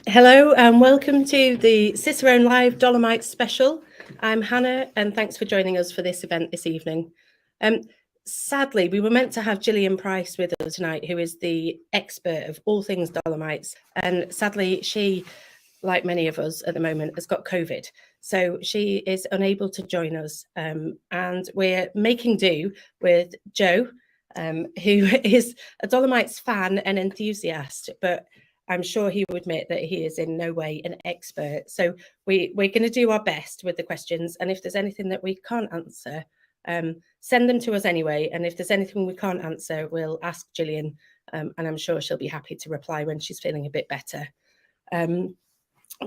Hello and welcome to the Cicerone Live Dolomites special. I'm Hannah and thanks for joining us for this event this evening. Sadly, we were meant to have Gillian Price with us tonight, who is the expert of all things Dolomites. And sadly, she, like many of us at the moment, has got COVID. So she is unable to join us. And we're making do with Joe, who is a Dolomites fan and enthusiast, but I'm sure he will admit that he is in no way an expert. So we're going to do our best with the questions. And if there's anything that we can't answer, send them to us anyway. And if there's anything we can't answer, we'll ask Gillian. And I'm sure she'll be happy to reply when she's feeling a bit better.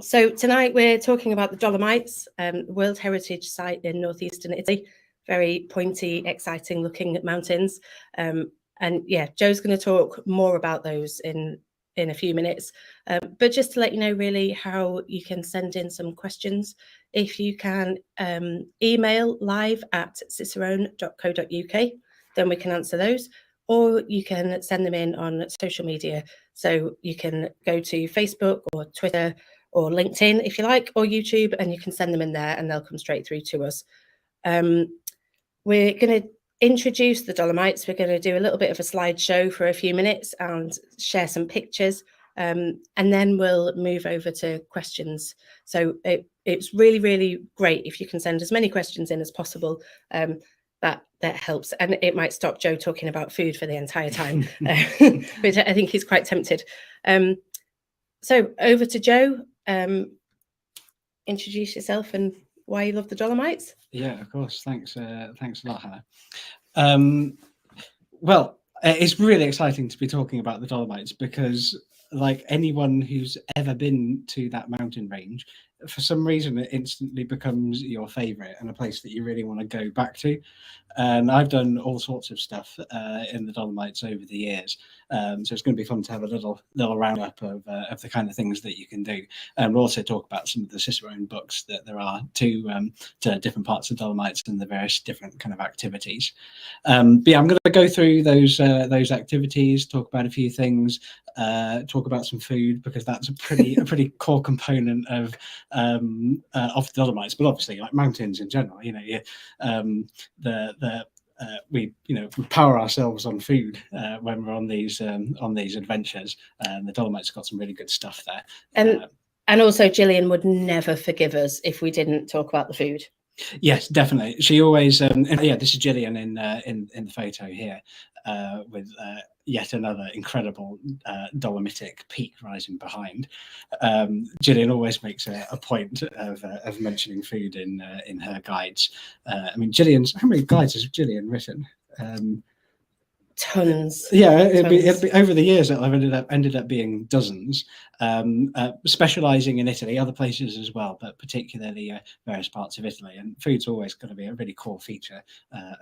So tonight we're talking about the Dolomites, World Heritage Site in northeastern Italy. Very pointy, exciting looking mountains. And yeah, Joe's going to talk more about those in a few minutes. But just to let you know really how you can send in some questions, if you can email live@cicerone.co.uk, then we can answer those, or you can send them in on social media. So you can go to Facebook or Twitter or LinkedIn if you like, or YouTube, and you can send them in there and they'll come straight through to us. We're going to introduce the Dolomites. We're going to do a little bit of a slideshow for a few minutes and share some pictures, and then we'll move over to questions. So it's really, really great if you can send as many questions in as possible. That helps, and it might stop Joe talking about food for the entire time, which I think he's quite tempted. So over to Joe. Introduce yourself and why you love the Dolomites. Yeah, of course. Thanks a lot, Hannah. Well, it's really exciting to be talking about the Dolomites because, like anyone who's ever been to that mountain range, for some reason it instantly becomes your favorite and a place that you really want to go back to. And I've done all sorts of stuff in the Dolomites over the years, so it's going to be fun to have a little roundup of the kind of things that you can do. And we'll also talk about some of the Cicerone books that there are to different parts of Dolomites and the various different kind of activities. But yeah, I'm going to go through those activities, talk about a few things, talk about some food because that's a pretty core component of the Dolomites, but obviously like mountains in general. We power ourselves on food when we're on these adventures, and the Dolomites got some really good stuff there. And also Gillian would never forgive us if we didn't talk about the food. Yes, definitely. She always yeah, this is Gillian in the photo here, with yet another incredible Dolomitic peak rising behind. Gillian always makes a point of mentioning food in her guides. I mean, how many guides has Gillian written? Tons. Yeah, it'd be over the years that I've ended up being dozens, specialising in Italy, other places as well, but particularly various parts of Italy. And food's always going to be a really core feature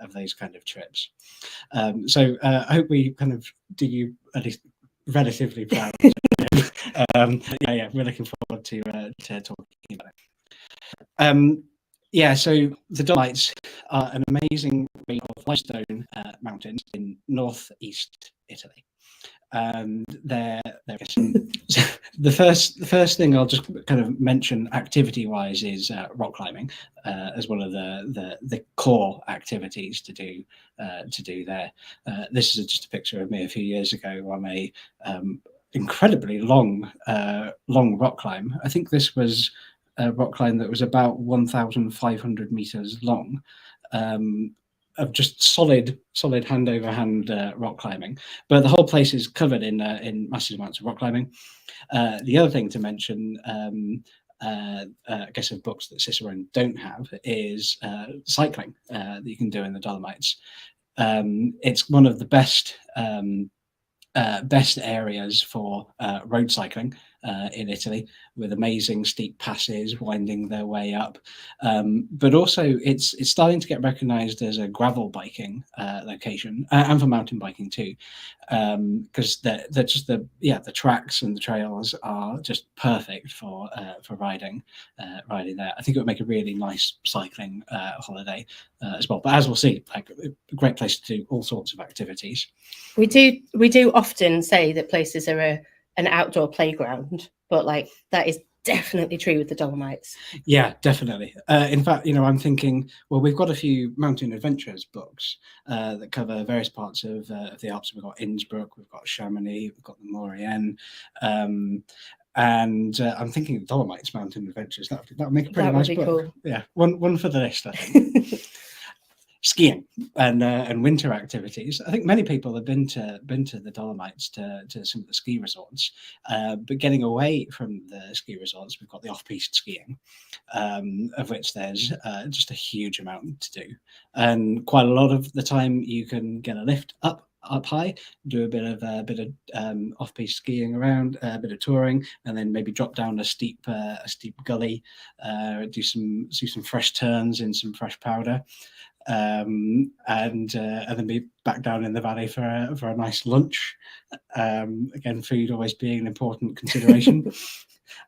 of those kind of trips. So I hope we kind of do you at least relatively proud. Yeah, we're looking forward to talking about it. Yeah, so the Dolomites are an amazing range of limestone mountains in northeast Italy. And they're the first thing I'll just kind of mention activity-wise is rock climbing as one of the core activities to do there. This is just a picture of me a few years ago on a incredibly long rock climb. I think this was a rock climb that was about 1,500 meters long, of just solid hand over hand rock climbing. But the whole place is covered in massive amounts of rock climbing. The other thing to mention, I guess, of books that Cicerone don't have is cycling that you can do in the Dolomites. It's one of the best areas for road cycling in Italy, with amazing steep passes winding their way up. But also it's starting to get recognized as a gravel biking location, and for mountain biking too, because they're just the tracks and the trails are just perfect for riding there. I think it would make a really nice cycling holiday as well. But as we'll see, like a great place to do all sorts of activities. We do often say that places are an outdoor playground, but like that is definitely true with the Dolomites. Yeah, definitely. In fact, I'm thinking, well, we've got a few mountain adventures books that cover various parts of the Alps. We've got Innsbruck, we've got Chamonix, we've got the Maurienne, and I'm thinking Dolomites mountain adventures. That would make a pretty nice book. Cool. Yeah, one for the list, I think. Skiing and winter activities. I think many people have been to the Dolomites to some of the ski resorts, but getting away from the ski resorts, we've got the off-piste skiing, of which there's just a huge amount to do, and quite a lot of the time you can get a lift up high, do a bit of off-piste skiing around, a bit of touring, and then maybe drop down a steep gully, do some fresh turns in some fresh powder. And then be back down in the valley for a nice lunch. Again, food always being an important consideration.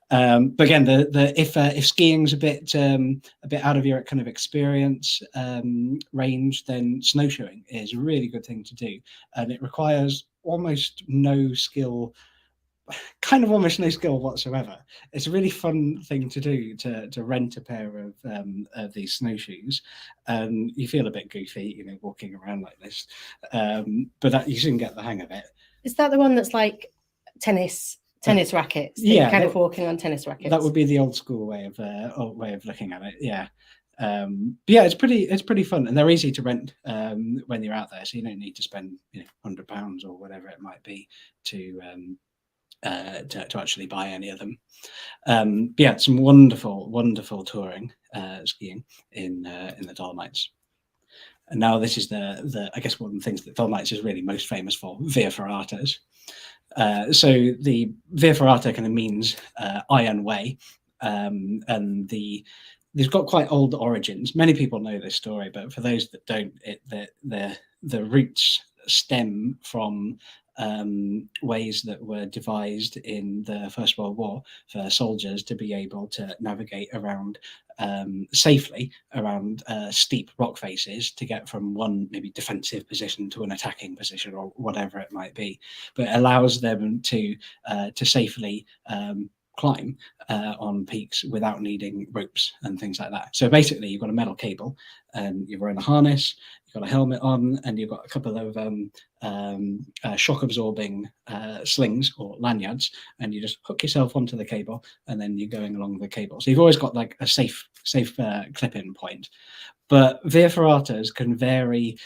But again, if skiing's a bit out of your kind of experience range, then snowshoeing is a really good thing to do, and it requires almost no skill. Kind of almost no skill whatsoever. It's a really fun thing to do, to rent a pair of these snowshoes, and you feel a bit goofy, walking around like this, but that you soon get the hang of it. Is that the one that's like tennis rackets? Yeah, kind of walking on tennis rackets. That would be the old school way of looking at it. Yeah. Yeah, it's pretty fun, and they're easy to rent when you're out there, so you don't need to spend £100 or whatever it might be to actually buy any of them. Yeah, some wonderful touring skiing in the Dolomites. And now this is the I guess one of the things that Dolomites is really most famous for, Via Ferratas. So the Via Ferrata kind of means iron way, and they've got quite old origins. Many people know this story, but for those that don't, the roots stem from ways that were devised in the First World War for soldiers to be able to navigate around safely around steep rock faces to get from one maybe defensive position to an attacking position or whatever it might be, but it allows them to safely climb on peaks without needing ropes and things like that. So basically you've got a metal cable and you're wearing a harness, you've got a helmet on, and you've got a couple of shock absorbing slings or lanyards, and you just hook yourself onto the cable and then you're going along the cable. So you've always got like a safe clip-in point. But Via Ferratas can vary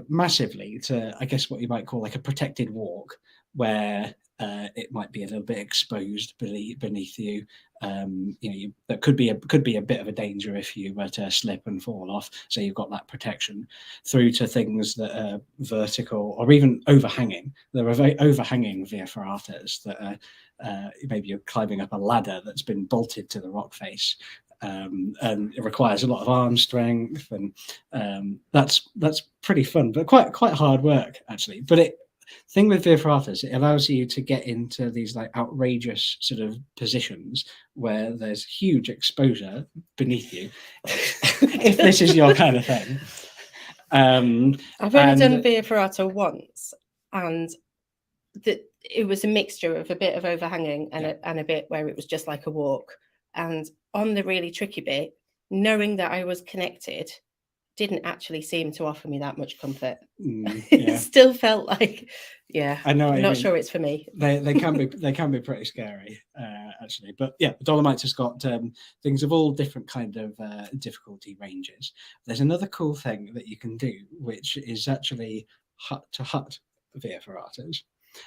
massively to, I guess, what you might call like a protected walk, where it might be a little bit exposed beneath you. That could be a bit of a danger if you were to slip and fall off. So you've got that protection, through to things that are vertical or even overhanging. There are very overhanging Via Ferratas that are maybe you're climbing up a ladder that's been bolted to the rock face. And it requires a lot of arm strength, and that's pretty fun, but quite hard work actually. But thing with Via Ferratas, it allows you to get into these like outrageous sort of positions where there's huge exposure beneath you, if this is your kind of thing. I've only done Via Ferrata once, and it was a mixture of a bit of overhanging and a bit where it was just like a walk. And on the really tricky bit, knowing that I was connected didn't actually seem to offer me that much comfort. It still felt like, I know. I'm not sure it's for me. They can be pretty scary, actually. But yeah, the Dolomites has got things of all different kind of difficulty ranges. There's another cool thing that you can do, which is actually hut to hut Via Ferratas.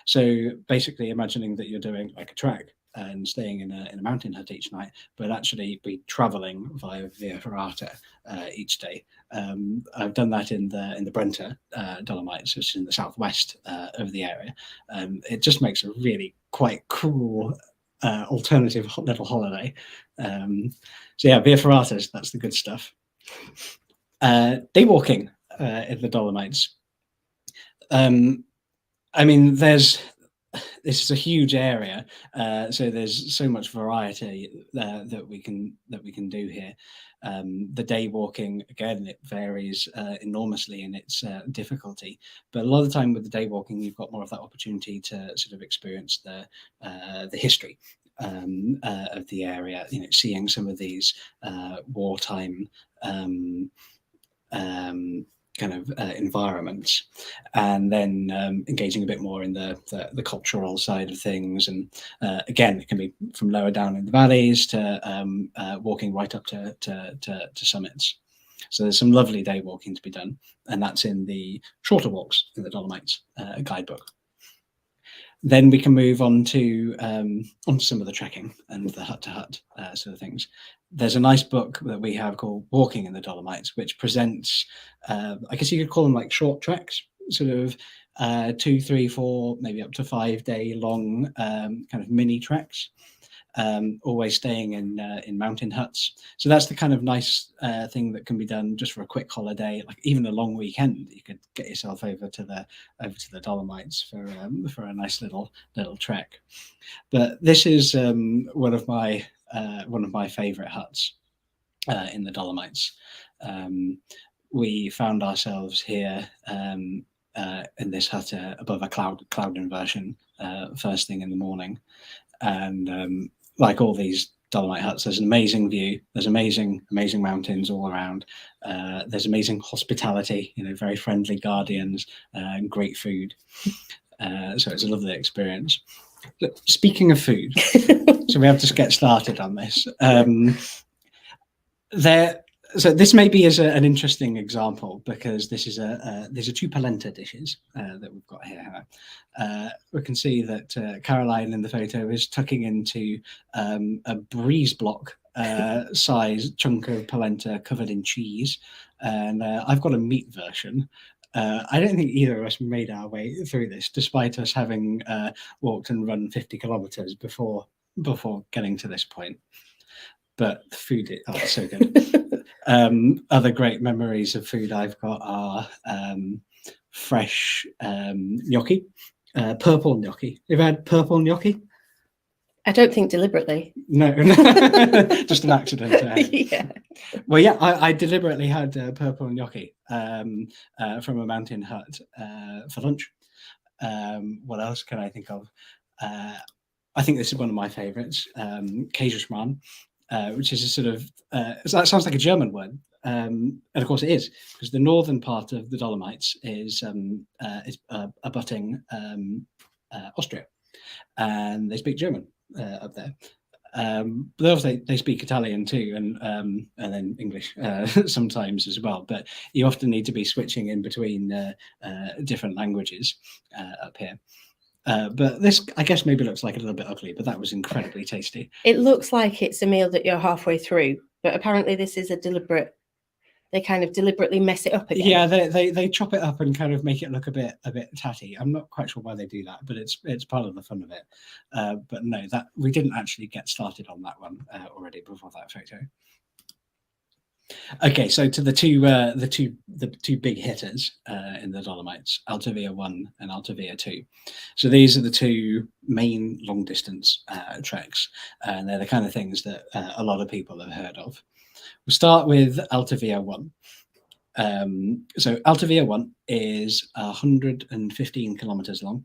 So basically, imagining that you're doing like a trek and staying in a mountain hut each night, but actually be traveling via Via Ferrata each day. I've done that in the Brenta Dolomites, which is in the southwest of the area. It just makes a really quite cool alternative little holiday. So yeah, Via Ferratas, that's the good stuff. Day walking in the Dolomites. I mean, this is a huge area, so there's so much variety that we can do here. The day walking, again, it varies enormously in its difficulty, but a lot of the time with the day walking, you've got more of that opportunity to sort of experience the history of the area. You know, seeing some of these wartime kind of environments, and then engaging a bit more in the cultural side of things. And again, it can be from lower down in the valleys to walking right up to summits. So there's some lovely day walking to be done, and that's in the Shorter Walks in the Dolomites guidebook. Then we can move on to some of the trekking and the hut-to-hut sort of things. There's a nice book that we have called Walking in the Dolomites, which presents, I guess you could call them like short treks, sort of 2, 3, 4, maybe up to 5 day long kind of mini treks. Always staying in mountain huts. So that's the kind of nice thing that can be done just for a quick holiday, like even a long weekend. You could get yourself over to the Dolomites for a nice little trek. But this is one of my favorite huts in the Dolomites. We found ourselves here in this hut above a cloud inversion first thing in the morning, and like all these Dolomite huts, there's an amazing view. There's amazing mountains all around. There's amazing hospitality, you know, very friendly guardians, and great food. So it's a lovely experience. Look, speaking of food, so we have to get started on this. So this maybe is an interesting example, because this is these are 2 polenta dishes that we've got here. We can see that Caroline in the photo is tucking into a breeze block size chunk of polenta covered in cheese, and I've got a meat version. I don't think either of us made our way through this, despite us having walked and run 50 kilometers before getting to this point. But the food, it's so good. Other great memories of food I've got are fresh gnocchi, purple gnocchi. Have you had purple gnocchi? I don't think deliberately. No, just an accident. Yeah. Well, yeah, I deliberately had purple gnocchi from a mountain hut for lunch. What else can I think of? I think this is one of my favourites, Käsespan, which is a sort of that sounds like a German word, and of course it is, because the northern part of the Dolomites is abutting Austria, and they speak German up there. But obviously they speak Italian too, and then English sometimes as well. But you often need to be switching in between different languages up here. But this, I guess, maybe looks like a little bit ugly, but that was incredibly tasty. It looks like it's a meal that you're halfway through, but apparently this is a deliberate. They kind of deliberately mess it up again. Yeah, they chop it up and kind of make it look a bit tatty. I'm not quite sure why they do that, but it's part of the fun of it. But no, that we didn't actually get started on that one already before that photo. Okay, so to the two big hitters in the Dolomites, Alta Via 1 and Alta Via 2. So these are the 2 main long distance treks, and they're the kind of things that a lot of people have heard of. We'll start with Alta Via 1. So Alta Via 1 is 115 kilometers long,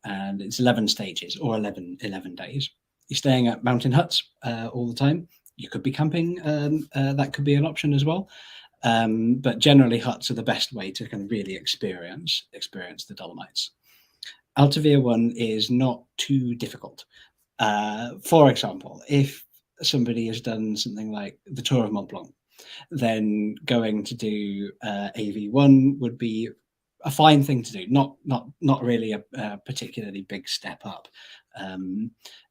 and it's 11 stages, or 11 days. You're staying at mountain huts all the time. You could be camping, that could be an option as well. But generally huts are the best way to kind of really experience the Dolomites. Alta Via 1 is not too difficult. For example, if somebody has done something like the Tour of Mont Blanc, then going to do AV1 would be a fine thing to do, not really a particularly big step up.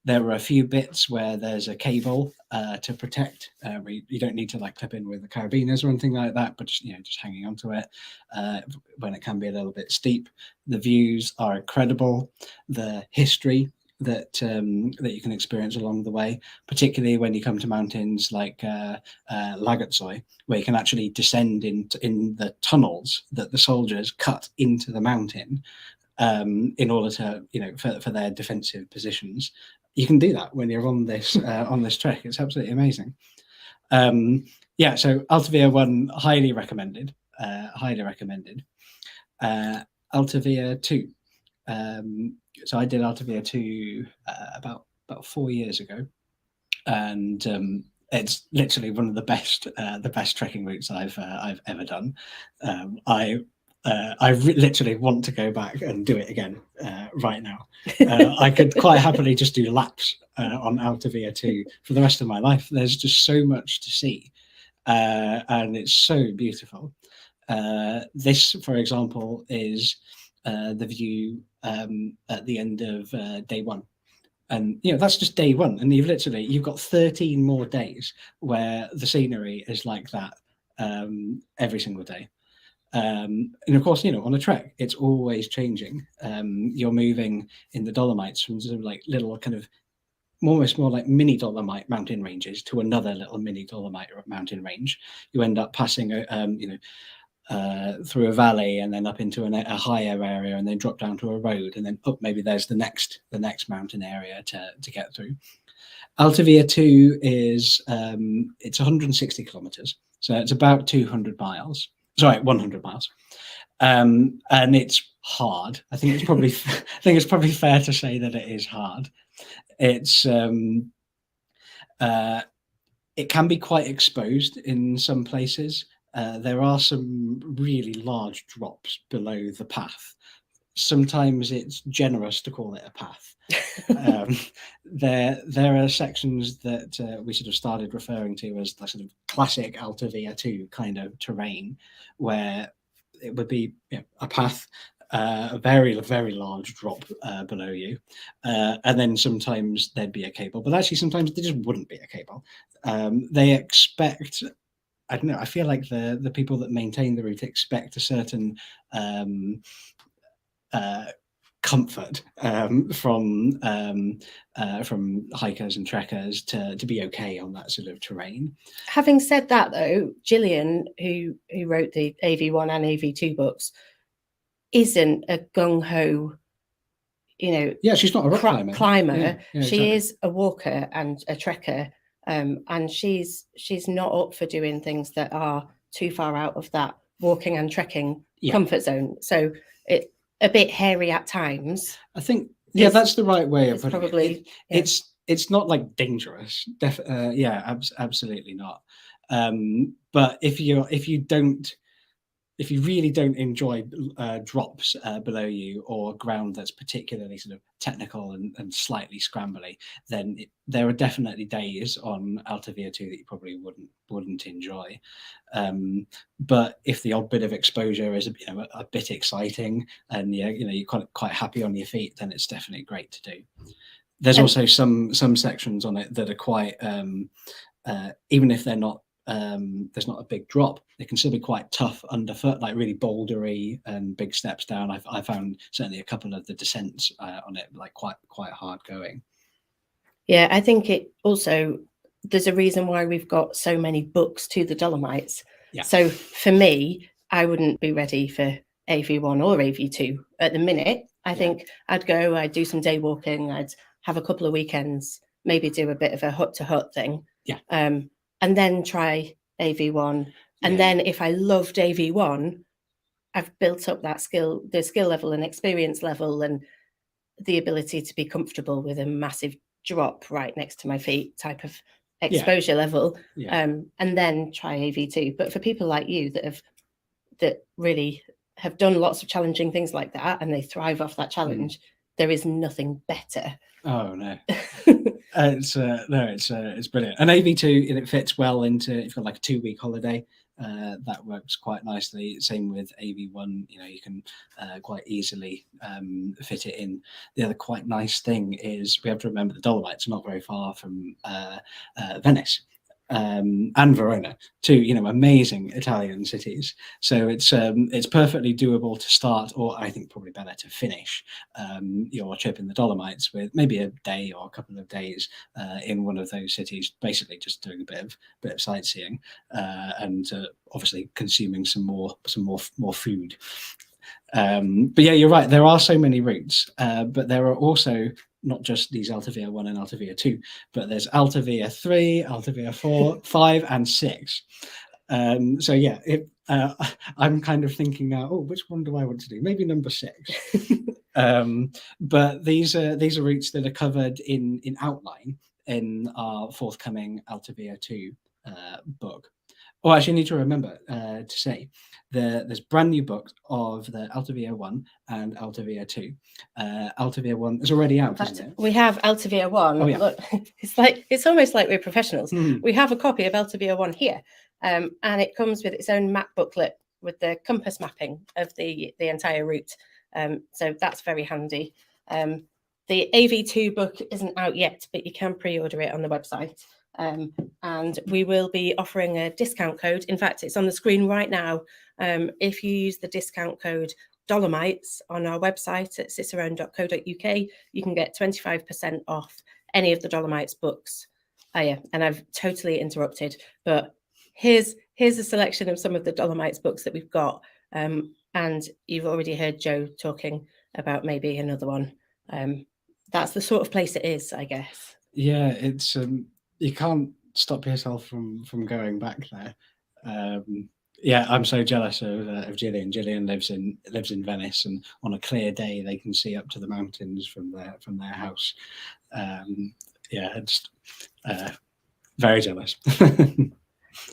There are a few bits where there's a cable to protect. You don't need to like clip in with the carabiners or anything like that, but just hanging onto it when it can be a little bit steep. The views are incredible. The history that you can experience along the way, particularly when you come to mountains like Lagertsoi, where you can actually descend in the tunnels that the soldiers cut into the mountain in order to, for their defensive positions. You can do that when you're on this trek. It's absolutely amazing. So Alta Via 1, highly recommended. Alta Via 2. So I did Alta Via 2 about about 4 years ago, and it's literally one of the best trekking routes I've ever done. I literally want to go back and do it again right now. I could quite happily just do laps on Alta Via 2 for the rest of my life. There's just so much to see, and it's so beautiful. This, for example, is the view at the end of day one. And that's just day one, and you've got 13 more days where the scenery is like that every single day. And of course, on a trek, it's always changing. You're moving in the Dolomites from sort of like little kind of almost more like mini Dolomite mountain ranges to another little mini Dolomite mountain range. You end up passing, through a valley and then up into a higher area, and then drop down to a road, and then up maybe there's the next mountain area to get through. Alta Via 2 is it's 160 kilometers, so it's about 200 miles. Sorry, 100 miles, and it's hard. I think it's probably fair to say that it is hard. It's it can be quite exposed in some places. There are some really large drops below the path. Sometimes it's generous to call it a path. There are sections that we sort of started referring to as the sort of classic Alta Via 2 kind of terrain, where it would be a path, a very, very large drop below you, and then sometimes there'd be a cable, but actually sometimes there just wouldn't be a cable. They expect, I don't know, I feel like the people that maintain the route expect a certain comfort from hikers and trekkers to be okay on that sort of terrain. Having said that, though, Gillian, who wrote the AV1 and AV2 books, isn't a gung-ho, she's not a rock climber. Yeah, she is a walker and a trekker, and she's not up for doing things that are too far out of that walking and trekking comfort zone. So it's a bit hairy at times. I think that's the right way of putting probably it. It's not like dangerous. Absolutely not. But if you really don't enjoy drops below you, or ground that's particularly sort of technical and slightly scrambly, then there are definitely days on Alta Via 2 that you probably wouldn't enjoy. But if the odd bit of exposure is a bit exciting, and you're quite happy on your feet, then it's definitely great to do. There's also some sections on it that are quite, even if they're not, there's not a big drop, they can still be quite tough underfoot, like really bouldery and big steps down. I found certainly a couple of the descents on it like quite hard going. Yeah, I think it also, there's a reason why we've got so many books to the Dolomites. Yeah. So for me, I wouldn't be ready for AV1 or AV2 at the minute. I think I'd do some day walking, I'd have a couple of weekends, maybe do a bit of a hut to hut thing. Yeah. And then try AV1. And then if I loved AV1, I've built up that the skill level and experience level and the ability to be comfortable with a massive drop right next to my feet type of exposure level. And then try AV2. But for people like you that really have done lots of challenging things like that, and they thrive off that challenge, there is nothing better. Oh no. It's brilliant. And AV2, it fits well into, if you've got like a 2-week holiday, that works quite nicely. Same with AV1, you can quite easily fit it in. The other quite nice thing is we have to remember the Dolomites are not very far from Venice. And Verona, two amazing Italian cities. So it's perfectly doable to start, or I think probably better to finish your trip in the Dolomites with maybe a day or a couple of days in one of those cities, basically just doing a bit of sightseeing and obviously consuming some more food. But yeah, you're right. There are so many routes, but there are also not just these Alta Via 1 and Alta Via 2, but there's Alta Via 3, Alta Via 4, 5, and 6. So yeah, I'm kind of thinking now, oh, which one do I want to do? Maybe number 6. But these are routes that are covered in outline in our forthcoming Alta Via 2 book. Oh, actually, I need to remember to say there's brand new books of the Alta Via 1 and Alta Via 2. Alta Via 1 is already out, isn't it? We have Alta Via 1. Oh, yeah. Look, it's almost like we're professionals. Mm. We have a copy of Alta Via 1 here, and it comes with its own map booklet with the compass mapping of the entire route. So that's very handy. The AV2 book isn't out yet, but you can pre-order it on the website. And we will be offering a discount code. In fact, it's on the screen right now. If you use the discount code Dolomites on our website at cicerone.co.uk, you can get 25% off any of the Dolomites books. Oh yeah, and I've totally interrupted, but here's a selection of some of the Dolomites books that we've got. And you've already heard Joe talking about maybe another one. That's the sort of place it is, I guess. Yeah, it's you can't stop yourself from going back there. Yeah, I'm so jealous of Gillian. Gillian lives in Venice, and on a clear day they can see up to the mountains from their house. Yeah, it's very jealous.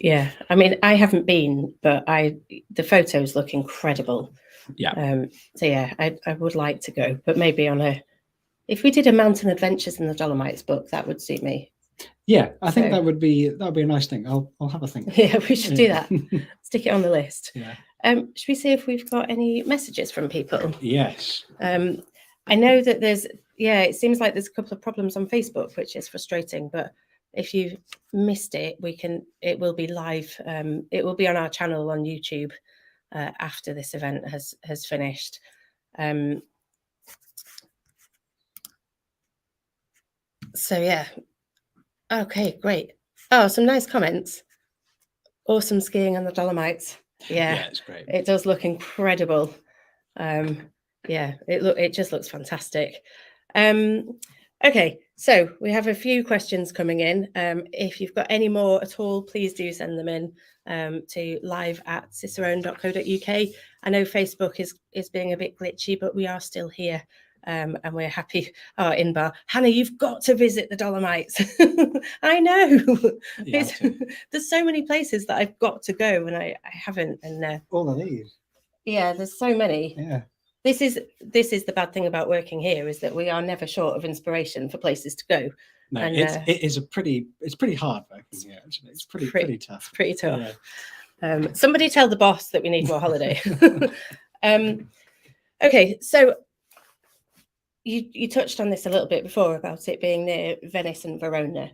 Yeah, I mean, I haven't been, but the photos look incredible. Yeah. So yeah, I would like to go, but maybe if we did a mountain adventures in the Dolomites book, that would suit me. Yeah, I think that would be a nice thing. I'll have a think. Yeah, we should do that. Stick it on the list. Yeah. Should we see if we've got any messages from people? Yes. I know that it seems like there's a couple of problems on Facebook, which is frustrating, but if you've missed it, it will be live. It will be on our channel on YouTube after this event has finished. So yeah. Okay, great. Oh, some nice comments. Awesome skiing on the Dolomites. Yeah, it's great. It does look incredible. Yeah, it just looks fantastic. Okay, so we have a few questions coming in. If you've got any more at all, please do send them in to live@cicerone.co.uk. I know Facebook is being a bit glitchy, but we are still here. And we're happy. Oh, Inbar, Hannah, you've got to visit the Dolomites. I know. There's so many places that I've got to go, and I haven't. And all of these. Yeah, there's so many. Yeah. This is the bad thing about working here, is that we are never short of inspiration for places to go. No, and, it's pretty hard working here. Actually, it's pretty tough. It's pretty tough. Yeah. Somebody tell the boss that we need more holiday. Okay, so. You touched on this a little bit before about it being near Venice and Verona,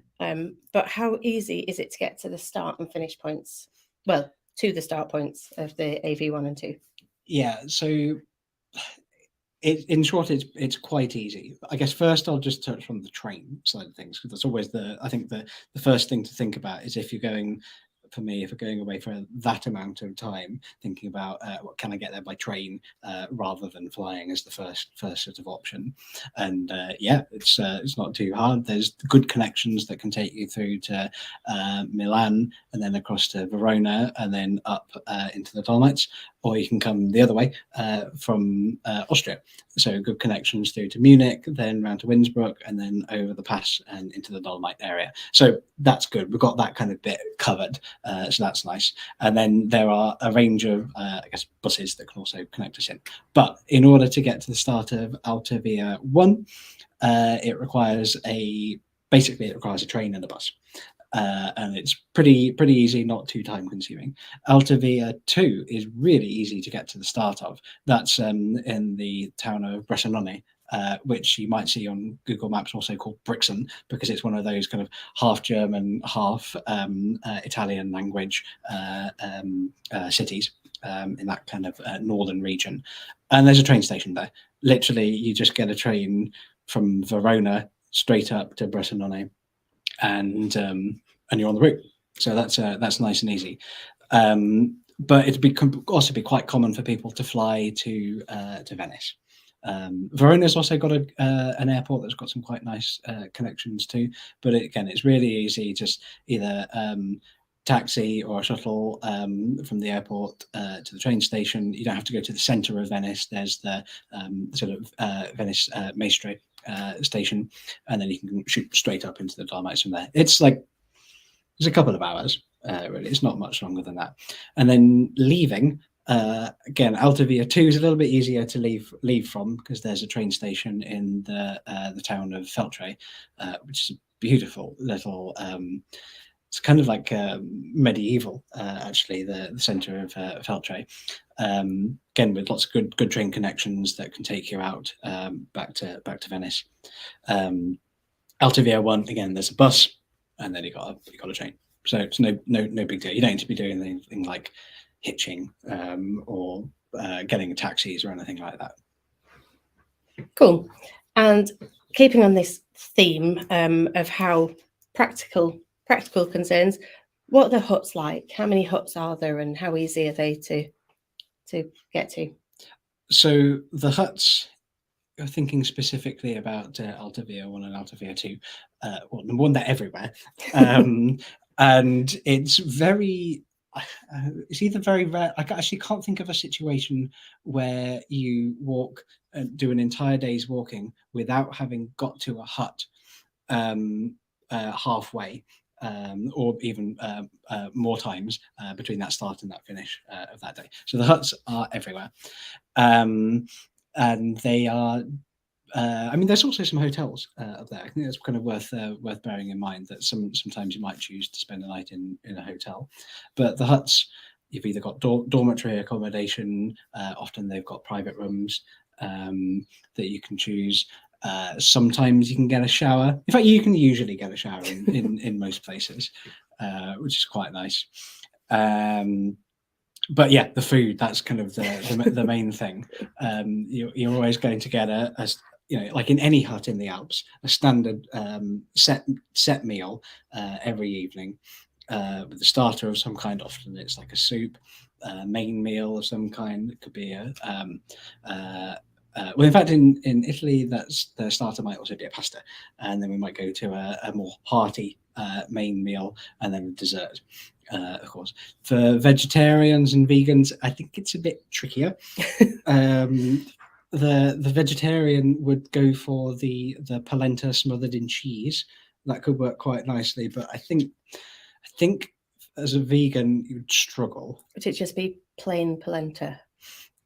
but how easy is it to get to the start and finish points? Well, to the start points of the AV1 and 2. Yeah, so in short, it's quite easy. I guess first I'll just touch on the train side of things, because that's always I think the first thing to think about is if you're going. For me, if we're going away for that amount of time, thinking about what can I get there by train rather than flying as the first sort of option. And yeah, it's not too hard. There's good connections that can take you through to Milan and then across to Verona and then up into the Dolomites, or you can come the other way from Austria. So good connections through to Munich, then round to Innsbruck, and then over the pass and into the Dolomite area. So that's good. We've got that kind of bit covered. So that's nice. And then there are a range of, I guess, buses that can also connect us in. But in order to get to the start of Alta Via 1, it requires basically it requires a train and a bus. And it's pretty easy, not too time consuming. Alta Via 2 is really easy to get to the start of. That's in the town of Bressanone, which you might see on Google Maps also called Brixen, because it's one of those kind of half German, half Italian language cities in that kind of northern region. And there's a train station there. Literally, you just get a train from Verona straight up to Bressanone, and you're on the route. So that's nice and easy. But it'd also be quite common for people to fly to Venice. Verona's also got an airport that's got some quite nice connections too. But again, it's really easy. Just either taxi or a shuttle from the airport to the train station. You don't have to go to the centre of Venice. There's the sort of Venice Maestro station, and then you can shoot straight up into the Dolomites from there. It's like there's a couple of hours. Really, it's not much longer than that. And then leaving. Again, Alta Via 2 is a little bit easier to leave from because there's a train station in the town of Feltre, which is a beautiful little. It's kind of like medieval, actually, the centre of Feltre. Again, with lots of good train connections that can take you out back to Venice. Alta Via 1, again, there's a bus, and then you got a train. So it's no big deal. You don't need to be doing anything like hitching or getting taxis or anything like that. Cool. And keeping on this theme of how practical concerns, what are the huts like? How many huts are there, and how easy are they to get to? So the huts, you're thinking specifically about Alta Via 1 and Alta Via 2. Well, number one, they're everywhere. And it's very, it's either very rare. I actually can't think of a situation where you walk and do an entire day's walking without having got to a hut halfway, or even more times between that start and that finish of that day. So the huts are everywhere, and they are. I mean, there's also some hotels up there. I think that's kind of worth bearing in mind that sometimes you might choose to spend a night in a hotel, but the huts, you've either got dormitory accommodation. Often they've got private rooms that you can choose. Sometimes you can get a shower. In fact, you can usually get a shower in most places, which is quite nice. But yeah, the food, that's kind of the main thing. You're always going to get a like in any hut in the Alps, a standard set meal every evening with a starter of some kind. Often it's like a soup, main meal of some kind. It could be well, in fact, in Italy, that's the starter might also be a pasta, and then we might go to a more hearty main meal, and then a dessert. Of course, for vegetarians and vegans, I think it's a bit trickier. The vegetarian would go for the polenta smothered in cheese. That could work quite nicely, but I think as a vegan you would struggle. Would it just be plain polenta?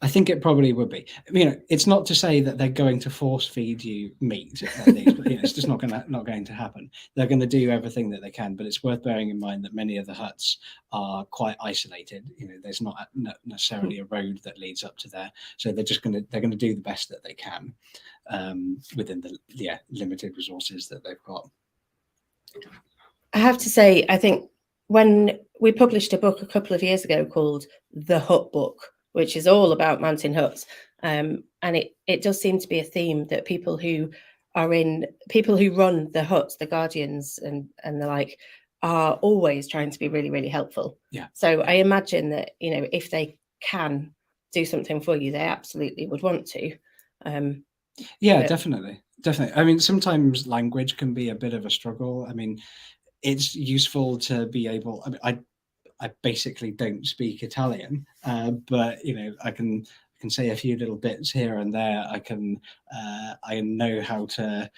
I think it probably would be. It's not to say that they're going to force feed you meat at these, but it's just not going to happen. They're going to do everything that they can, but it's worth bearing in mind that many of the huts are quite isolated. There's not necessarily a road that leads up to there, so they're going to do the best that they can within the limited resources that they've got. I have to say, I think when we published a book a couple of years ago called The Hut Book, which is all about mountain huts. And it does seem to be a theme that people who run the huts, the guardians and the like, are always trying to be really, really helpful. Yeah. So I imagine that, if they can do something for you, they absolutely would want to. Definitely. I mean, sometimes language can be a bit of a struggle. I mean, it's useful to be able, I basically don't speak Italian, but I can say a few little bits here and there. I know how to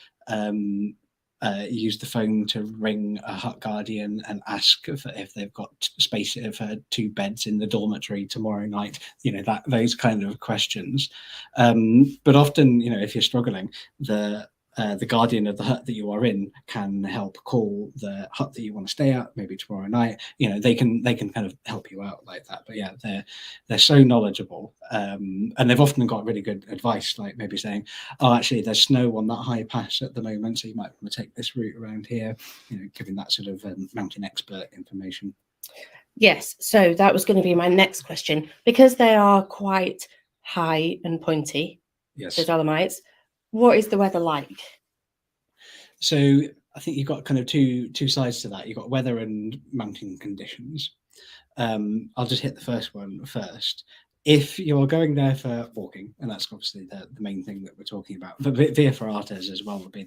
use the phone to ring a hut guardian and ask if they've got space for 2 beds in the dormitory tomorrow night. Those kind of questions. But often, if you're struggling, the guardian of the hut that you are in can help call the hut that you want to stay at maybe tomorrow night. They can kind of help you out like that. But yeah, they're so knowledgeable, and they've often got really good advice, like maybe saying, oh, actually there's snow on that high pass at the moment, so you might want to take this route around here, giving that sort of mountain expert information. Yes, so that was going to be my next question, because they are quite high and pointy. Yes. The Dolomites. What is the weather like? So I think you've got kind of two sides to that. You've got weather and mountain conditions. I'll just hit the first one first. If you're going there for walking, and that's obviously the main thing that we're talking about, but via ferratas as well would be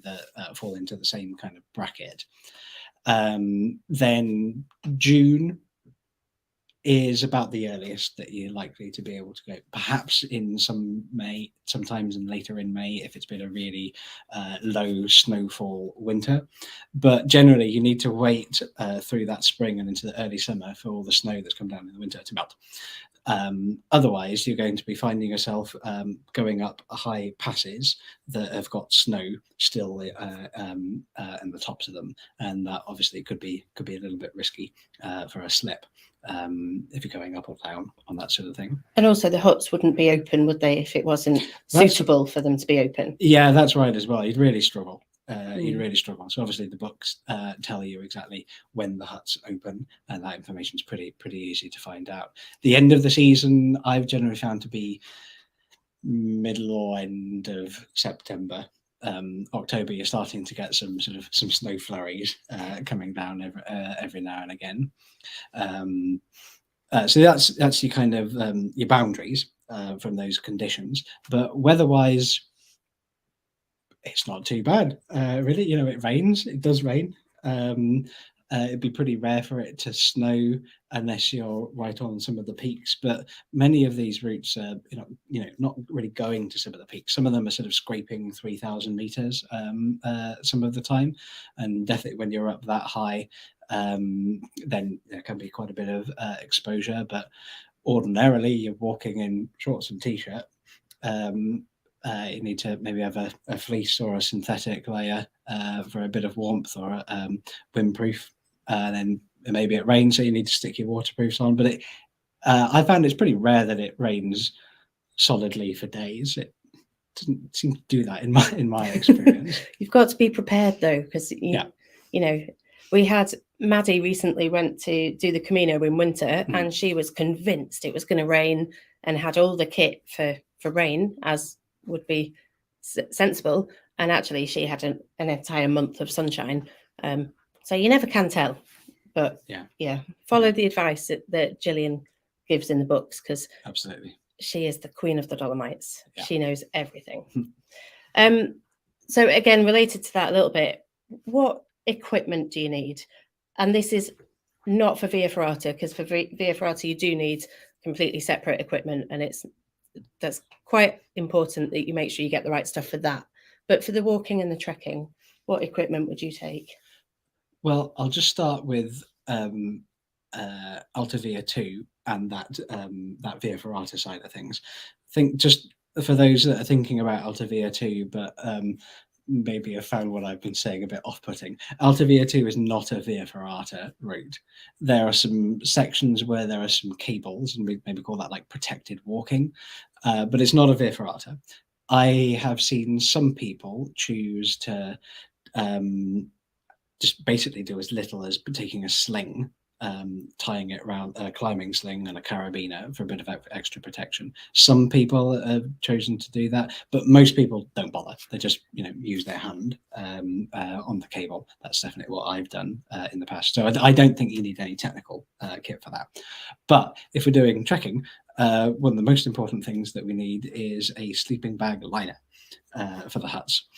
fall into the same kind of bracket. Then June is about the earliest that you're likely to be able to go. Perhaps in some May, sometimes in later in May, if it's been a really low snowfall winter. But generally, you need to wait through that spring and into the early summer for all the snow that's come down in the winter to melt. Otherwise, you're going to be finding yourself going up high passes that have got snow still in the tops of them, and that obviously could be a little bit risky for a slip if you're going up or down on that sort of thing. And also, the huts wouldn't be open, would they, if it wasn't suitable for them to be open? Yeah, that's right as well. You'd really struggle. You'd really struggle. So obviously the books tell you exactly when the huts open, and that information is pretty easy to find out. The end of the season I've generally found to be middle or end of September. October, you're starting to get some snow flurries coming down every now and again. So that's your kind of your boundaries from those conditions. But weather-wise, it's not too bad, really. You know, it rains. It does rain. It'd be pretty rare for it to snow unless you're right on some of the peaks. But many of these routes are, not really going to some of the peaks. Some of them are sort of scraping 3,000 meters some of the time, and definitely when you're up that high, then there can be quite a bit of exposure. But ordinarily, you're walking in shorts and t-shirt. You need to maybe have a fleece or a synthetic layer for a bit of warmth, or windproof. Then maybe it rains, so you need to stick your waterproofs on. But I found it's pretty rare that it rains solidly for days. It doesn't seem to do that in my experience. You've got to be prepared though, because we had Maddie recently went to do the Camino in winter, and she was convinced it was going to rain and had all the kit for rain, as would be sensible, and actually she had an entire month of sunshine, so you never can tell. But follow the advice that Gillian gives in the books, because absolutely she is the queen of the Dolomites. She knows everything. So again, related to that a little bit, what equipment do you need? And this is not for Via Ferrata, because for Via Ferrata you do need completely separate equipment, and that's quite important that you make sure you get the right stuff for that. But for the walking and the trekking, what equipment would you take? Well, I'll just start with Alta Via 2 and that Via Ferrata side of things. I think just for those that are thinking about Alta Via 2, but maybe have found what I've been saying a bit off-putting. Alta Via 2 is not a Via Ferrata route. There are some sections where there are some cables, and we maybe call that like protected walking, but it's not a Via Ferrata. I have seen some people choose to just basically do as little as taking a sling, tying it around a climbing sling and a carabiner for a bit of extra protection. Some people have chosen to do that, but most people don't bother. They just use their hand on the cable. That's definitely what I've done in the past. So I don't think you need any technical kit for that. But if we're doing trekking, one of the most important things that we need is a sleeping bag liner for the huts.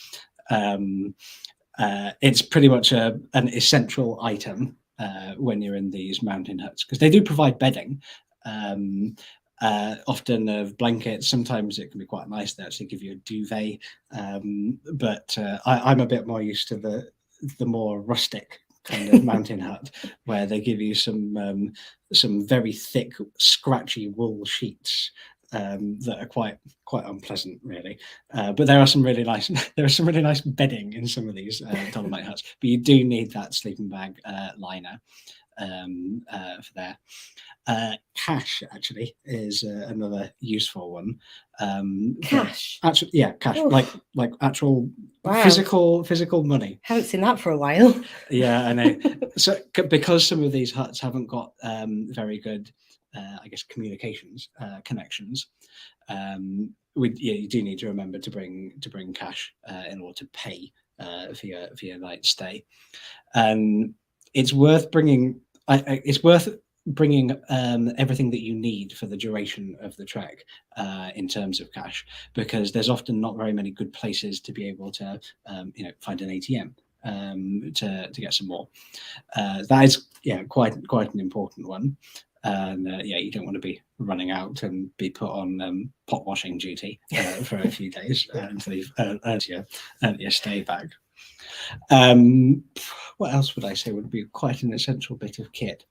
It's pretty much an essential item when you're in these mountain huts, because they do provide bedding, often of blankets. Sometimes it can be quite nice to actually give you a duvet, but I'm a bit more used to the more rustic kind of mountain hut, where they give you some very thick, scratchy wool sheets that are quite unpleasant, really. But there are some really nice bedding in some of these Dolomite huts. But you do need that sleeping bag liner for there. Cash actually is another useful one. Cash, actually, cash. Oof. like actual physical money. Haven't seen that for a while. Yeah, I know. So because some of these huts haven't got very good communications connections, you do need to remember to bring cash in order to pay for your night stay. It's worth bringing everything that you need for the duration of the trek in terms of cash, because there's often not very many good places to be able to find an ATM to get some more. That is quite an important one. And you don't want to be running out and be put on pot washing duty for a few days until you've earned your stay back. What else would I say would be quite an essential bit of kit?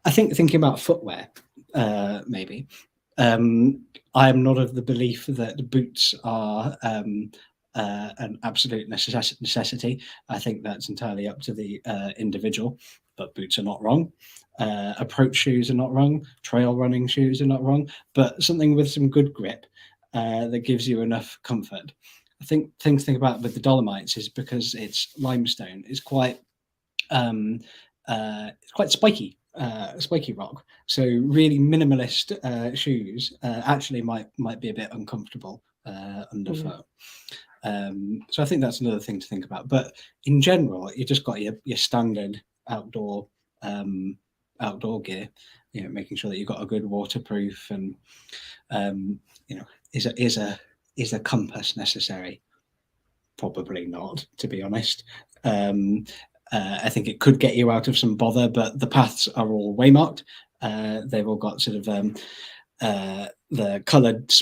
I think thinking about footwear, maybe. I'm not of the belief that boots are an absolute necessity. I think that's entirely up to the individual, but boots are not wrong. Approach shoes are not wrong. Trail running shoes are not wrong, but something with some good grip that gives you enough comfort. I think things to think about with the Dolomites is because it's limestone, it's quite spiky. Spiky rock, so really minimalist shoes actually might be a bit uncomfortable underfoot. So I think that's another thing to think about. But in general, you just got your standard outdoor gear. Making sure that you've got a good waterproof, and is a compass necessary? Probably not, to be honest. I think it could get you out of some bother, but the paths are all waymarked. They've all got sort of the coloured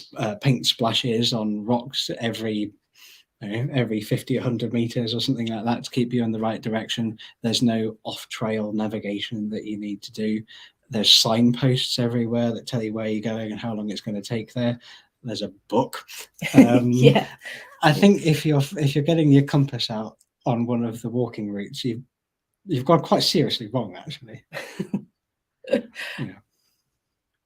paint splashes on rocks every 50, 100 meters or something like that to keep you in the right direction. There's no off-trail navigation that you need to do. There's signposts everywhere that tell you where you're going and how long it's going to take there. There's a book. Yeah. I think if you're getting your compass out on one of the walking routes, you've gone quite seriously wrong, actually.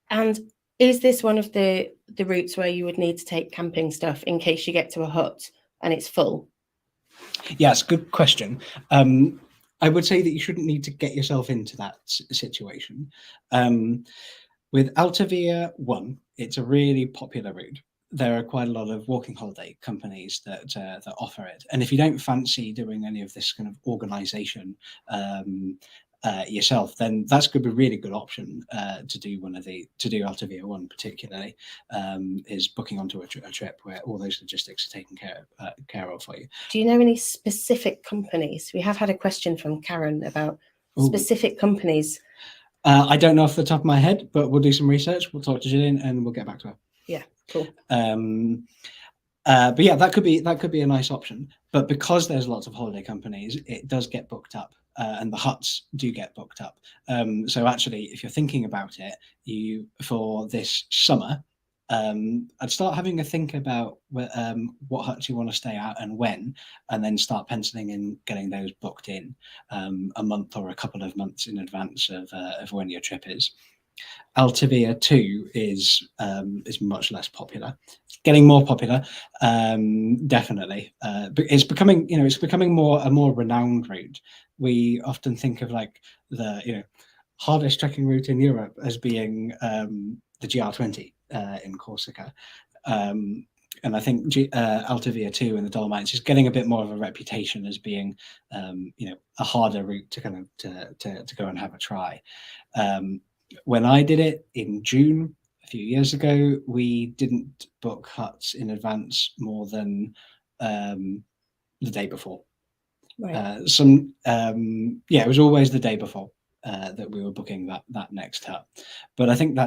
And is this one of the routes where you would need to take camping stuff in case you get to a hut and it's full? Yes, good question. I would say that you shouldn't need to get yourself into that situation. With Alta Via 1, it's a really popular route. There are quite a lot of walking holiday companies that offer it. And if you don't fancy doing any of this kind of organisation yourself, then that's going to be a really good option to do Alta Via 1 particularly, is booking onto a trip where all those logistics are taken care of for you. Do you know any specific companies? We have had a question from Karen about specific companies. I don't know off the top of my head, but we'll do some research. We'll talk to Gillian and we'll get back to her. Yeah, cool. But yeah, that could be a nice option. But because there's lots of holiday companies, it does get booked up, and the huts do get booked up. So actually, if you're thinking about it, for this summer, I'd start having a think about what huts you want to stay at and when, and then start penciling in getting those booked in a month or a couple of months in advance of when your trip is. Alta Via 2 is much less popular. It's getting more popular, definitely. But it's becoming a more renowned route. We often think of like the hardest trekking route in Europe as being the GR20 in Corsica. And I think Alta Via 2 in the Dolomites is getting a bit more of a reputation as being, a harder route to kind of to go and have a try. When I did it in June a few years ago, we didn't book huts in advance more than the day before. Right. It was always the day before that we were booking that next hut. But I think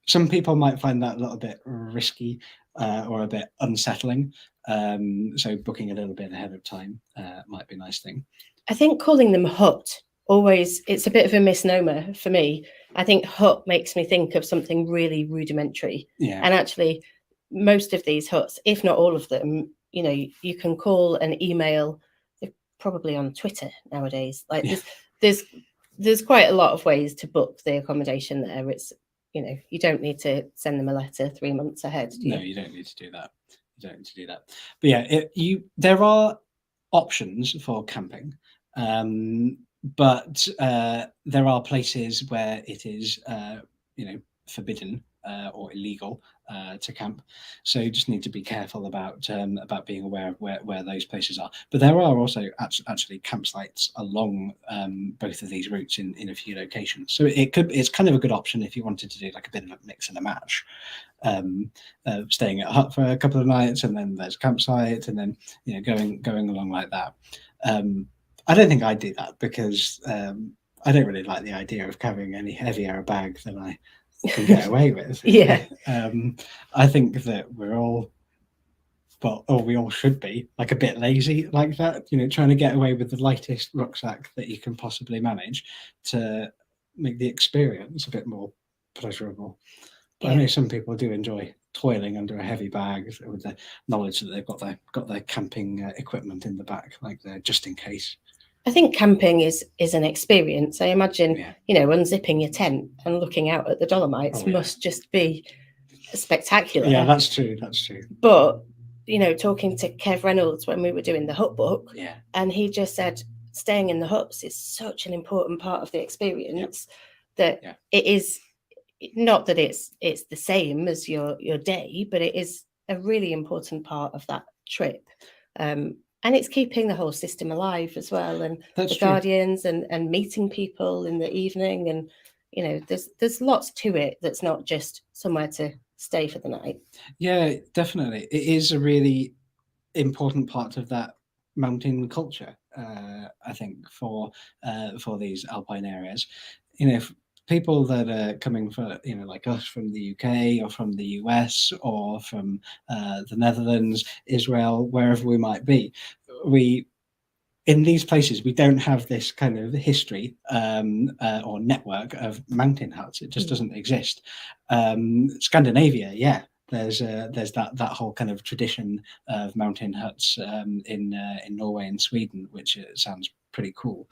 some people might find that a little bit risky or a bit unsettling. So booking a little bit ahead of time might be a nice thing. I think calling them hut it's a bit of a misnomer for me. I think hut makes me think of something really rudimentary. Yeah. And actually, most of these huts, if not all of them, you can call and email. They're probably on Twitter nowadays. Like there's quite a lot of ways to book the accommodation there. It's you don't need to send them a letter 3 months ahead. No, you don't need to do that. But yeah, there are options for camping. But there are places where it is, forbidden or illegal to camp. So you just need to be careful about being aware of where those places are. But there are also actually campsites along both of these routes in a few locations. So it's kind of a good option if you wanted to do like a bit of a mix and a match. Staying at a hut for a couple of nights, and then there's a campsite, and then going along like that. I don't think I'd do that because I don't really like the idea of carrying any heavier a bag than I can get away with. Yeah. I think that we're all, or we all should be, like a bit lazy like that, trying to get away with the lightest rucksack that you can possibly manage to make the experience a bit more pleasurable. But I know some people do enjoy toiling under a heavy bag with the knowledge that they've got their camping equipment in the back, like they're just in case. I think camping is an experience. I imagine, unzipping your tent and looking out at the Dolomites must just be spectacular. Yeah, that's true. But, talking to Kev Reynolds when we were doing the hut book, and he just said staying in the huts is such an important part of the experience that it is not that it's the same as your day, but it is a really important part of that trip. And it's keeping the whole system alive as well, and that's the true. guardians and meeting people in the evening, and there's lots to it that's not just somewhere to stay for the night. Yeah, definitely, it is a really important part of that mountain culture. I think for these alpine areas, people that are coming for, like us from the UK or from the US or from the Netherlands, Israel, wherever we might be, in these places, we don't have this kind of history or network of mountain huts. It just doesn't exist. Scandinavia, there's that whole kind of tradition of mountain huts in Norway and Sweden, which sounds pretty cool.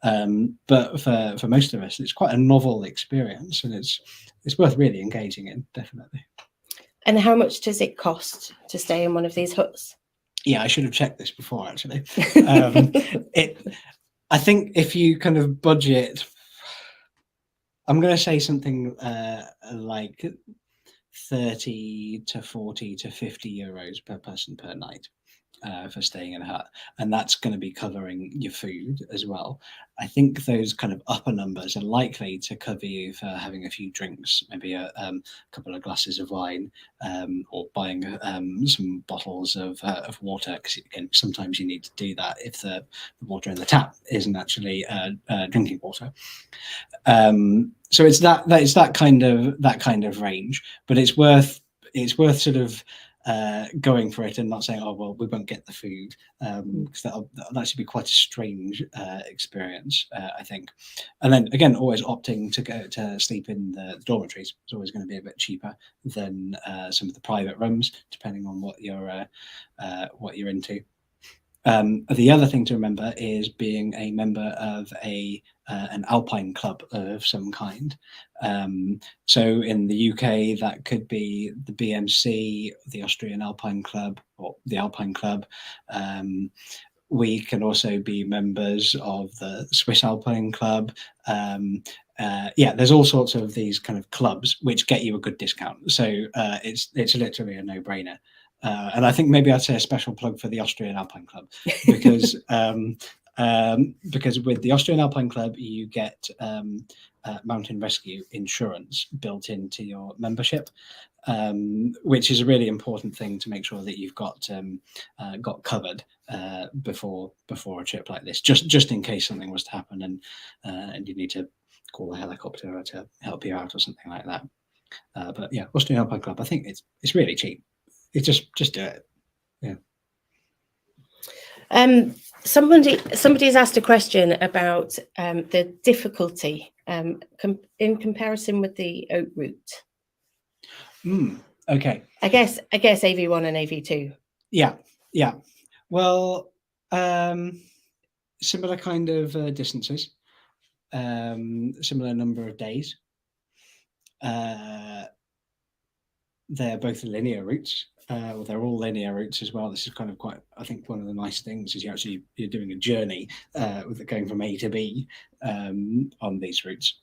But for most of us, it's quite a novel experience, and it's worth really engaging in, definitely. And how much does it cost to stay in one of these huts? Yeah, I should have checked this before, actually. I think if you kind of budget, I'm going to say something like 30 to 40 to 50 euros per person per night for staying in a hut, and that's going to be covering your food as well. I think those kind of upper numbers are likely to cover you for having a few drinks, maybe a couple of glasses of wine, or buying some bottles of water, because sometimes you need to do that if the water in the tap isn't actually drinking water. So it's that kind of range, but it's worth sort of going for it and not saying, oh well, we won't get the food, because that'll actually be quite a strange experience, I think. And then again, always opting to go to sleep in the dormitories is always going to be a bit cheaper than some of the private rooms, depending on what you're into. The other thing to remember is being a member of an alpine club of some kind. So in the UK, that could be the BMC, the Austrian Alpine Club, or the Alpine Club. We can also be members of the Swiss Alpine Club. There's all sorts of these kind of clubs which get you a good discount. So it's literally a no-brainer. And I think maybe I'd say a special plug for the Austrian Alpine Club, because with the Austrian Alpine Club, you get mountain rescue insurance built into your membership, which is a really important thing to make sure that you've got covered before a trip like this, just in case something was to happen and you need to call a helicopter to help you out or something like that. But yeah, Austrian Alpine Club, I think it's really cheap. It's just do it. Yeah. Somebody's asked a question about the difficulty in comparison with the oat route. Okay. I guess AV1 and AV2. Yeah. Well, similar kind of distances, similar number of days. They're both linear routes. They're all linear routes as well. This is kind of quite, I think, one of the nice things is you're doing a journey with going from A to B on these routes.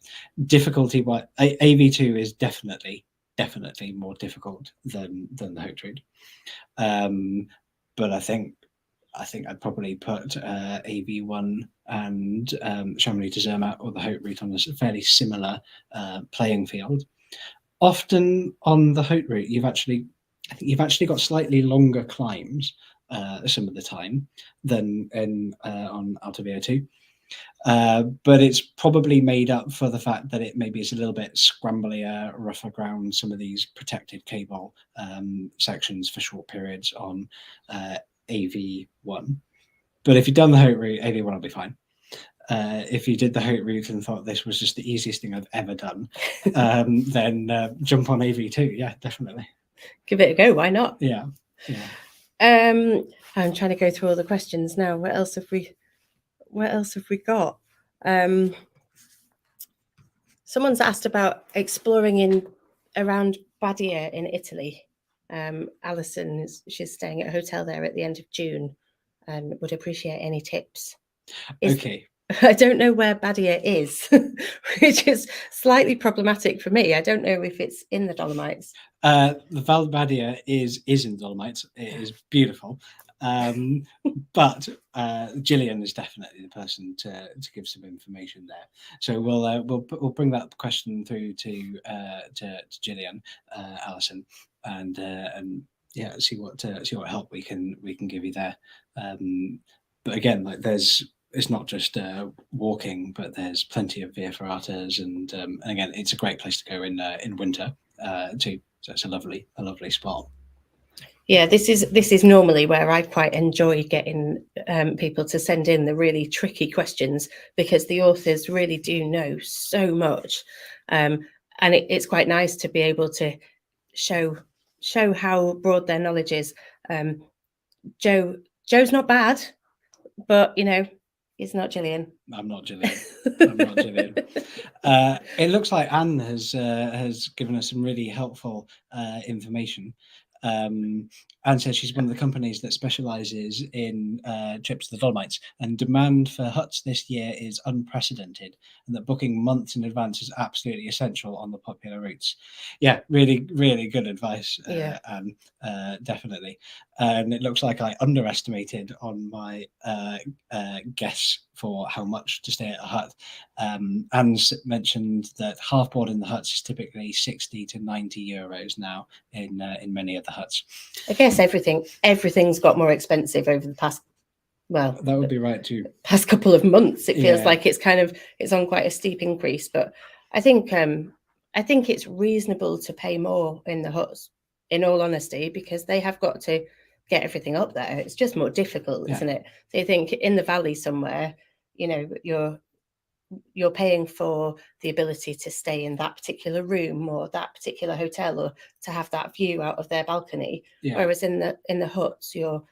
Difficulty by AV2 is definitely definitely more difficult than the haute route. But I think I'd probably put AV1 and Chamonix de Zermatt or the haute route on a fairly similar playing field. Often on the haute route, you've actually got slightly longer climbs some of the time than on Alta Via 2. But it's probably made up for the fact that it maybe is a little bit scramblier, rougher ground, some of these protected cable sections for short periods on AV1. But if you've done the haute route, AV1 will be fine. If you did the haute route and thought this was just the easiest thing I've ever done, then jump on AV2. Yeah, definitely. Give it a go. Why not? Yeah. I'm trying to go through all the questions now. What else have we got? Someone's asked about exploring around Badia in Italy. Alison, she's staying at a hotel there at the end of June and would appreciate any tips. Okay. I don't know where Badia is, which is slightly problematic for me. I don't know if it's in the Dolomites. The Val Badia is in Dolomites. It is beautiful. But Gillian is definitely the person to give some information there. So we'll bring that question through to Gillian, Alison, and yeah, see what help we can give you there. But again, like it's not just walking, but there's plenty of via ferratas, and again, it's a great place to go in winter too. So it's a lovely spot. Yeah, this is normally where I quite enjoy getting people to send in the really tricky questions, because the authors really do know so much, and it's quite nice to be able to show how broad their knowledge is. Joe's not bad, but he's not Gillian. I'm not Gillian. It looks like Anne has given us some really helpful information. Anne says she's one of the companies that specialises in trips to the Dolomites, and demand for huts this year is unprecedented, and that booking months in advance is absolutely essential on the popular routes. Yeah, really, really good advice, Anne, definitely. And it looks like I underestimated on my guess for how much to stay at a hut. Anne's mentioned that half board in the huts is typically 60 to 90 euros now in many of the huts. I guess everything's got more expensive over the past, well, that would be right too. Past couple of months, it feels like it's on quite a steep increase. But I think it's reasonable to pay more in the huts, in all honesty, because they have got to get everything up there. It's just more difficult, isn't it? So you think in the valley somewhere, you're paying for the ability to stay in that particular room or that particular hotel, or to have that view out of their balcony. Whereas in the huts, you're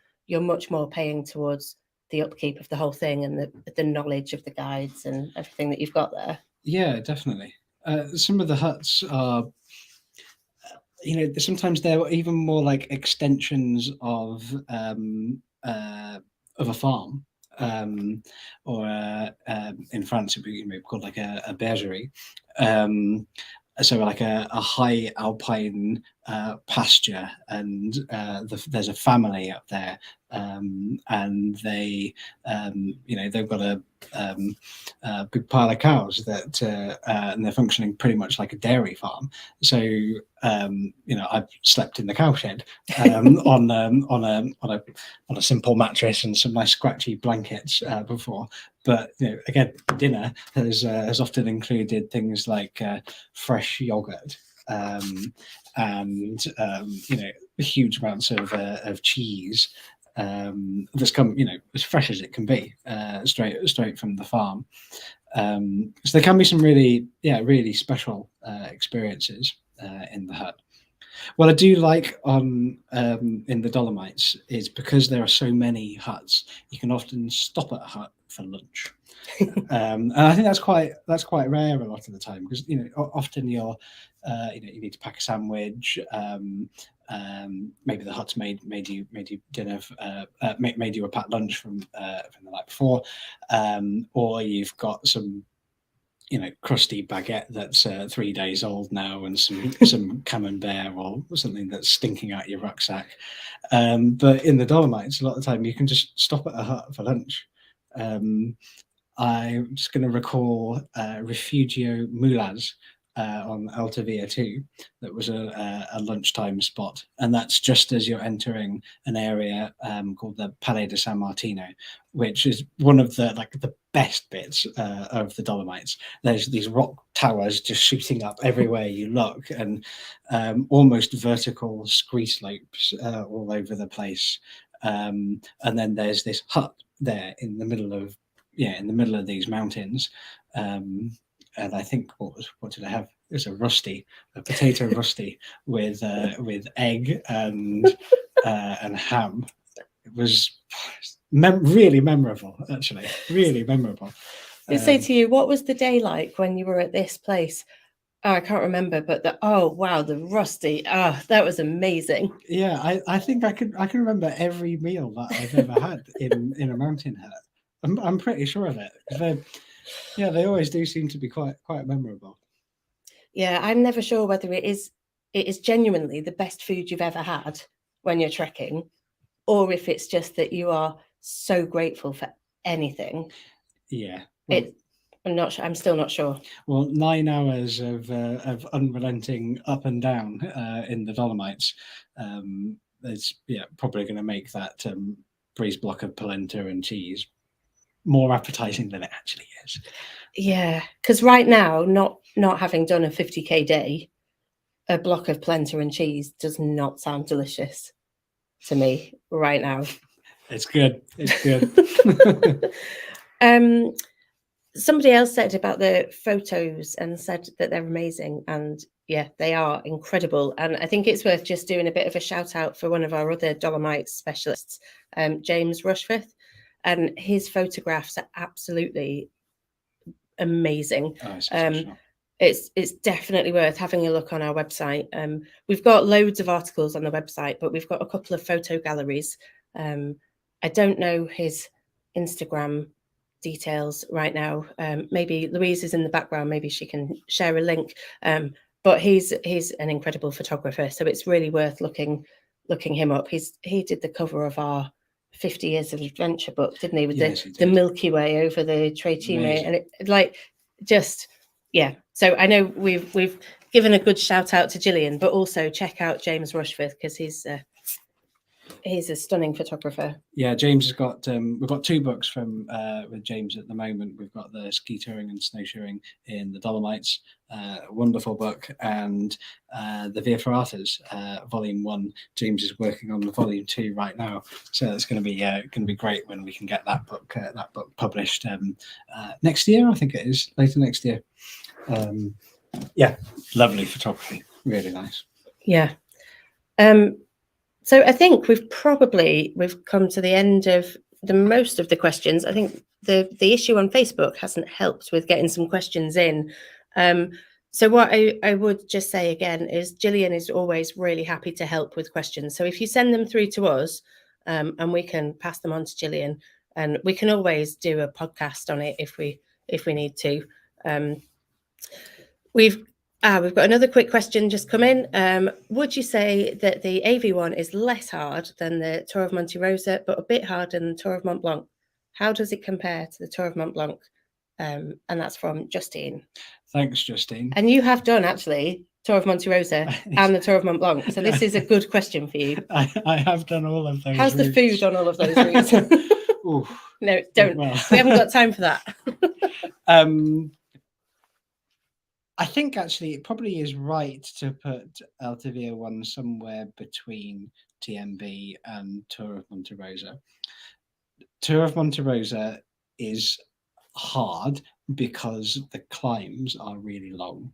much more paying towards the upkeep of the whole thing and the knowledge of the guides and everything that you've got there. Yeah, definitely. Some of the huts are, sometimes they're even more like extensions of a farm. Or in France it would be called like a bergerie, so like a high alpine pasture, and there's a family up there, and they they've got a big pile of cows that and they're functioning pretty much like a dairy farm. So I've slept in the cowshed on a simple mattress and some nice scratchy blankets before. But again, dinner has often included things like fresh yogurt, and huge amounts of cheese that's come as fresh as it can be, straight from the farm. So there can be some really special experiences in the hut. What I do like in the Dolomites is, because there are so many huts, you can often stop at a hut for lunch. And I think that's quite rare a lot of the time, because often you need to pack a sandwich. Maybe the hut's made you dinner, made you a packed lunch from the night before, or you've got some crusty baguette that's 3 days old now, and some camembert or something that's stinking out your rucksack. But in the Dolomites, a lot of the time you can just stop at a hut for lunch. I'm just going to recall Refugio Mulaz on Alta Via 2. That was a lunchtime spot, and that's just as you're entering an area called the Palais de San Martino, which is one of the best bits of the Dolomites. There's these rock towers just shooting up everywhere you look, and almost vertical scree slopes all over the place. And then there's this hut there in the middle of these mountains. And I think what did I have? It was a potato rusty with egg and ham. It was really memorable, actually, really memorable. I say to you, what was the day like when you were at this place? Oh, I can't remember, but the rusty. That was amazing. Yeah, I think I can remember every meal that I've ever had in a mountain hut. I'm pretty sure of it. They always do seem to be quite memorable. Yeah, I'm never sure whether it is genuinely the best food you've ever had when you're trekking, or if it's just that you are so grateful for anything. Yeah. Well, I'm not sure. I'm still not sure. Well, 9 hours of unrelenting up and down in the Dolomites is probably going to make that braised block of polenta and cheese more appetizing than it actually is. Yeah, because right now, not having done a 50k day, a block of polenta and cheese does not sound delicious to me right now. It's good. It's good. Somebody else said about the photos and said that they're amazing, and yeah, they are incredible. And I think it's worth just doing a bit of a shout out for one of our other Dolomites specialists, James Rushforth, and his photographs are absolutely amazing. It's definitely worth having a look on our website. We've got loads of articles on the website, but we've got a couple of photo galleries. I don't know his Instagram details right now. Maybe Louise is in the background, maybe she can share a link. But he's an incredible photographer, so it's really worth looking him up. He did the cover of our 50 Years of Adventure book, didn't he, with the Milky Way over the Tre Cime, and it so I know we've given a good shout out to Gillian, but also check out James Rushforth, because he's a stunning photographer. Yeah, James has got we've got 2 books from with James at the moment. We've got the ski touring and snowshoeing in the Dolomites, wonderful book, and the Via Ferratas, volume 1. James is working on the volume 2 right now, so it's going to be great when we can get that book published next year. I think it is later next year. Lovely photography, really nice. Yeah. So I think we've come to the end of most of the questions. I think the issue on Facebook hasn't helped with getting some questions in. So what I would just say again is Gillian is always really happy to help with questions. So if you send them through to us, and we can pass them on to Gillian, and we can always do a podcast on it if we need to. We've got another quick question just come in. Would you say that the AV1 is less hard than the Tour of Monte Rosa, but a bit harder than the Tour of Mont Blanc? How does it compare to the Tour of Mont Blanc? And that's from Justine. Thanks, Justine. And you have done, actually, Tour of Monte Rosa and the Tour of Mont Blanc. So this is a good question for you. I have done all of those. How's the food on all of those routes? No, don't. Well. We haven't got time for that. I think actually it probably is right to put Alta Via 1 somewhere between TMB and Tour of Monte Rosa. Tour of Monte Rosa is hard because the climbs are really long.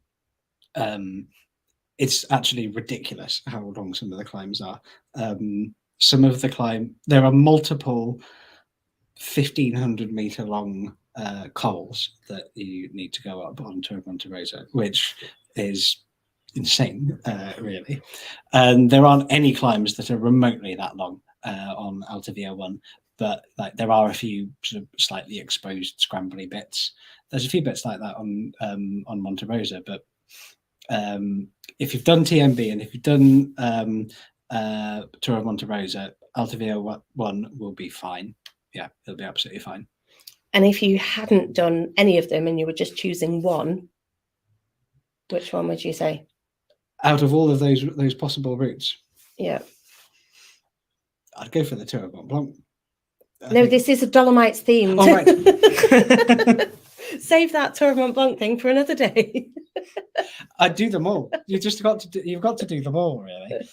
It's actually ridiculous how long some of the climbs are. Some of the there are multiple 1,500 meter long cols that you need to go up on Tour of Monte Rosa, which is insane, really. And there aren't any climbs that are remotely that long on Alta Via 1. but like there are a few sort of slightly exposed scrambly bits. There's a few bits like that on Monte Rosa, but if you've done TMB and if you've done Tour of Monte Rosa, Alta Via 1 will be fine. Yeah, it'll be absolutely fine. And if you hadn't done any of them and you were just choosing one, which one would you say? Out of all of those possible routes, Yeah. I'd go for the Tour of Mont Blanc. This is a Dolomites theme. Oh, right. Save that Tour of Mont Blanc thing for another day. I'd do them all. You've got to do them all, really.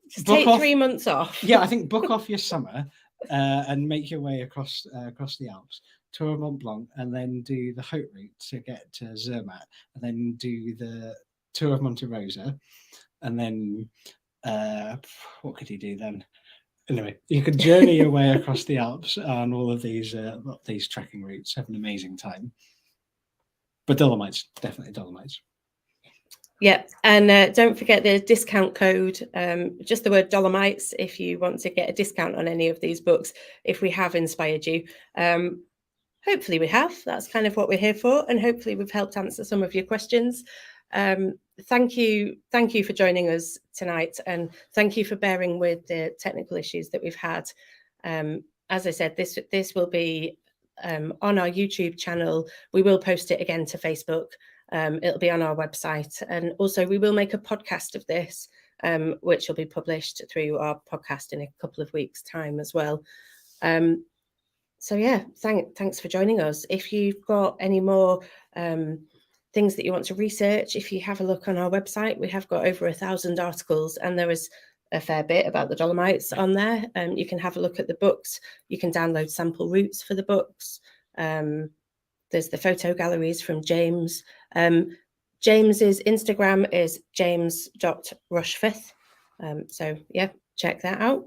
Just take 3 months off. Yeah, I think book off your summer and make your way across the Alps, Tour of Mont Blanc, and then do the Haute route to get to Zermatt, and then do the Tour of Monte Rosa, and then what could you do then? Anyway, you could journey your way across the Alps on all of these trekking routes. Have an amazing time. But Dolomites, definitely Dolomites. Yeah, and don't forget the discount code, just the word Dolomites, if you want to get a discount on any of these books, if we have inspired you. Hopefully we have. That's kind of what we're here for, and hopefully we've helped answer some of your questions. Thank you for joining us tonight, and thank you for bearing with the technical issues that we've had. As I said, this will be on our YouTube channel. We will post it again to Facebook. It'll be on our website, and also we will make a podcast of this, which will be published through our podcast in a couple of weeks' time as well. So yeah, thanks for joining us. If you've got any more things that you want to research, if you have a look on our website, we have got over 1,000 articles, and there is a fair bit about the Dolomites on there. You can have a look at the books. You can download sample routes for the books. There's the photo galleries from James. James's Instagram is james.rushforth. So yeah, check that out.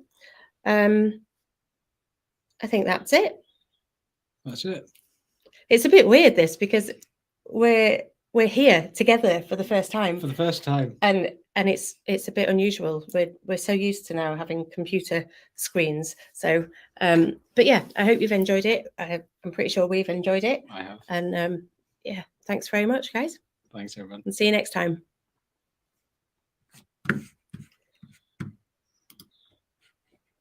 I think that's it. That's it. It's a bit weird, this, because we're here together for the first time. For the first time. And it's a bit unusual. We're so used to now having computer screens. So but yeah, I hope you've enjoyed it. I'm pretty sure we've enjoyed it. I have. And yeah, thanks very much, guys. Thanks, everyone. And see you next time.